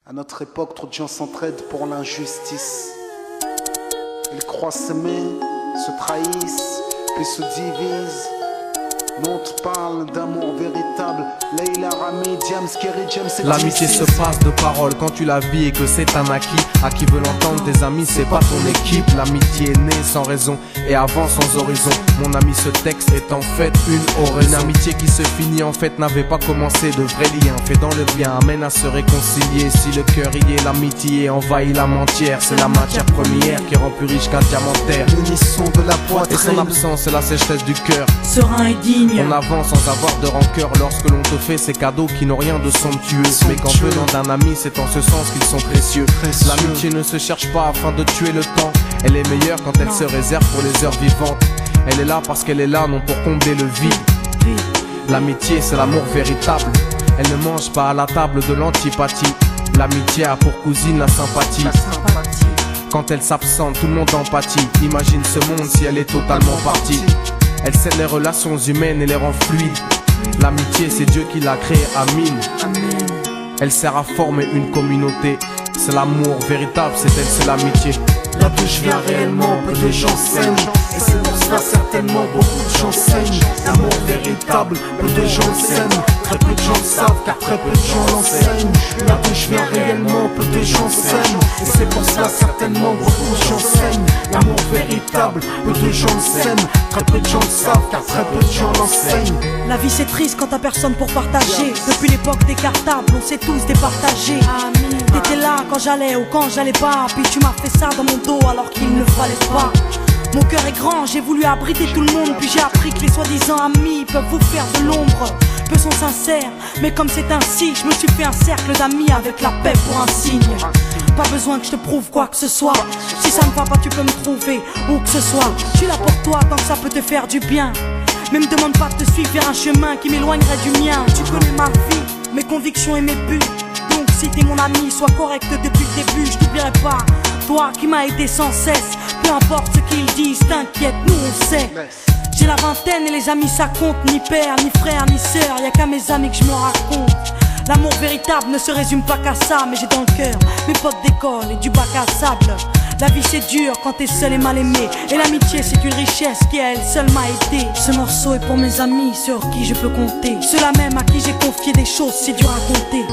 À notre époque, trop de gens s'entraident pour l'injustice. Ils croient s'aimer, se trahissent, puis se divisent. Nous on te parle d'amour véritable. Leila, Rami, Diams, Kerry, James et l'amitié se passe de paroles quand tu la vis et que c'est un acquis. À qui veut l'entendre, tes amis, c'est pas ton équipe. L'amitié est née sans raison et avance sans horizon. Mon ami, ce texte est en fait une oraison. Une amitié qui se finit en fait n'avait pas commencé. De vrais liens faits dans le bien amènent à se réconcilier. Si le cœur y est, l'amitié envahit l'âme entière. C'est la matière première qui rend plus riche qu'un diamantaire. L'unisson de la poitrine et son absence, c'est la sécheresse du cœur. Serein et digne. On avance sans avoir de rancœur lorsque l'on te fait ces cadeaux qui n'ont rien de somptueux. Mais qu'en venant d'un ami, c'est en ce sens qu'ils sont précieux. L'amitié ne se cherche pas afin de tuer le temps. Elle est meilleure quand elle se réserve pour les heures vivantes. Elle est là parce qu'elle est là, non pour combler le vide. L'amitié, c'est l'amour véritable. Elle ne mange pas à la table de l'antipathie. L'amitié a pour cousine la sympathie. Quand elle s'absente, tout le monde empathie. Imagine ce monde si elle est totalement partie. Elle scelle les relations humaines et les rend fluides. L'amitié, c'est Dieu qui l'a créée, Amin. Elle sert à former une communauté. C'est l'amour véritable, c'est elle, c'est l'amitié. Là d'où je viens réellement, peu de gens s'aiment. Et c'est pour cela certainement beaucoup de gens saignent. L'amour véritable, peu de gens s'aiment. Très peu de gens le savent car très peu de gens l'enseignent. Là d'où je viens réellement, peu de gens s'aiment. Et c'est pour cela certainement beaucoup de gens saignent. L'amour véritable, peu de gens s'aiment. Très peu de gens le savent car très peu de gens l'enseignent. La vie c'est triste quand t'as personne pour partager. Depuis l'époque des cartables, on s'est tous départagés. T'étais là quand j'allais ou quand j'allais pas. Puis tu m'as fait ça dans mon dos alors qu'il ne fallait pas. Mon cœur est grand, j'ai voulu abriter tout le monde. Puis j'ai appris que les soi-disant amis peuvent vous faire de l'ombre. Peu sont sincères, mais comme c'est ainsi, je me suis fait un cercle d'amis avec la paix pour un signe. Pas besoin que je te prouve quoi que ce soit. Si ça ne va pas, tu peux me trouver où que ce soit. Je suis là pour toi tant que ça peut te faire du bien. Mais me demande pas de te suivre vers un chemin qui m'éloignerait du mien. Tu connais ma vie, mes convictions et mes buts. Donc si t'es mon ami, sois correct depuis le début. Je t'oublierai pas, toi qui m'as aidé sans cesse. Peu importe ce qu'ils disent, t'inquiète, nous on sait. J'ai la vingtaine et les amis ça compte. Ni père, ni frère, ni sœur, y'a qu'à mes amis que je me raconte. L'amour véritable ne se résume pas qu'à ça. Mais j'ai dans le cœur mes potes d'école et du bac à sable. La vie c'est dur quand t'es seul et mal aimé. Et l'amitié c'est une richesse qui elle seule m'a aidé. Ce morceau est pour mes amis sur qui je peux compter. Ceux-là même à qui j'ai confié des choses c'est dur à compter.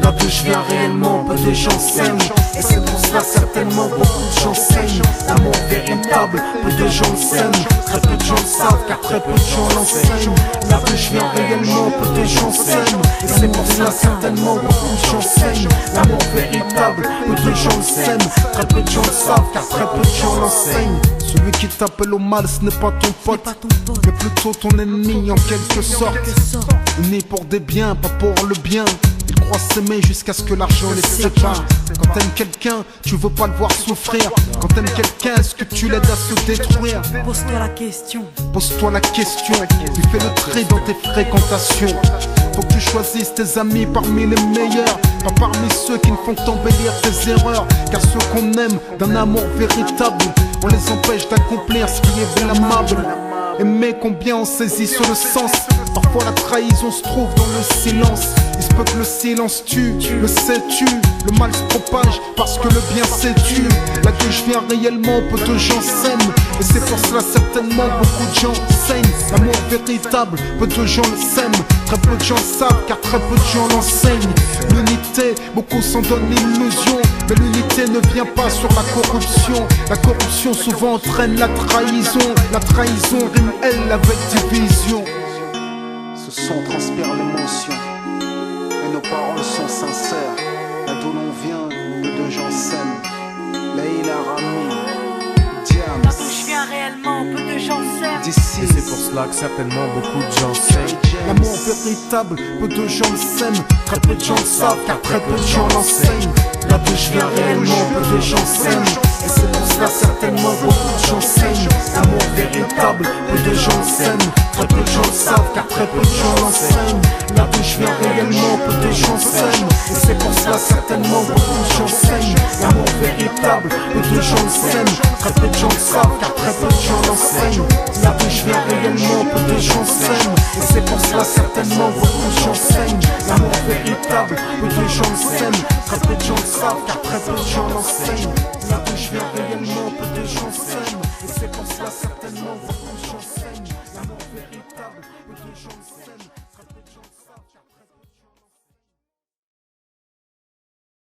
Là d'où je viens réellement, peu de gens s'aiment. Et c'est pour cela certainement beaucoup de gens saignent. L'amour véritable, peu de gens s'aiment. Très peu de gens le savent car très peu de gens l'enseignent. Là d'où je viens réellement, peu de gens s'aiment. Et c'est pour cela certainement beaucoup de gens saignent. L'amour véritable, peu de gens le s'aiment. Très peu de gens le savent car très peu de gens l'enseignent. Celui qui t'appelle au mal ce n'est pas ton pote, mais plutôt ton ennemi en quelque sorte. Né pour des biens, pas pour le bien. Ils croient s'aimer jusqu'à ce que l'argent les sépare. Quand t'aimes quelqu'un, tu veux pas le voir souffrir. Quand t'aimes quelqu'un, est-ce que tu l'aides à se détruire? Pose-toi la question. Pose-toi la question. Tu fais le tri dans tes fréquentations. Faut que tu choisisses tes amis parmi les meilleurs, pas parmi ceux qui ne font qu'embellir tes erreurs. Car ceux qu'on aime d'un amour véritable, on les empêche d'accomplir ce qui est blâmable. Aimer combien on saisit sur le sens. Parfois la trahison se trouve dans le silence. Il se peut que le silence tue, le sais-tu. Le mal se propage parce que le bien s'étue. Là que je viens réellement, peu de gens s'aiment. Et c'est pour cela certainement beaucoup de gens saignent. L'amour véritable, peu de gens le s'aiment. Très peu de gens savent car très peu de gens l'enseignent. L'unité, beaucoup s'en donnent l'illusion. Mais l'unité ne vient pas sur la corruption. La corruption souvent entraîne la trahison. La trahison rime elle avec division. Ce son transpire l'émotion et nos paroles sont sincères. Là d'où l'on vient, peu de gens s'aiment. Leila, Rami, Diams. Là d'où je viens réellement, peu de gens s'aiment. Et c'est pour cela que certainement beaucoup de gens s'aiment. L'amour véritable, peu de gens le s'aiment. Très peu de gens le savent car très peu de gens l'enseignent. Là d'où je viens réellement, peu de gens s'aiment. Et c'est pour cela certainement beaucoup de gens saignent. L'amour véritable, peu de gens le s'aiment. Très peu de gens le savent car très peu de gens l'enseignent. Là d'où je viens réellement, peu de gens s'aiment. Et c'est pour cela certainement beaucoup de gens saignent. L'amour véritable, peu de gens le s'aiment. Très peu de gens le savent car très peu de gens l'enseignent. Là d'où je viens réellement, peu de gens s'aiment. Et c'est pour cela certainement beaucoup de gens saignent. L'amour véritable, peu de gens s'aiment. Très peu de gens savent car très peu de gens l'enseignent. Là où je viens réellement, peu de gens s'aiment. Et c'est pour cela certainement beaucoup de gens s'aiment. L'amour véritable, peu de gens le s'aiment.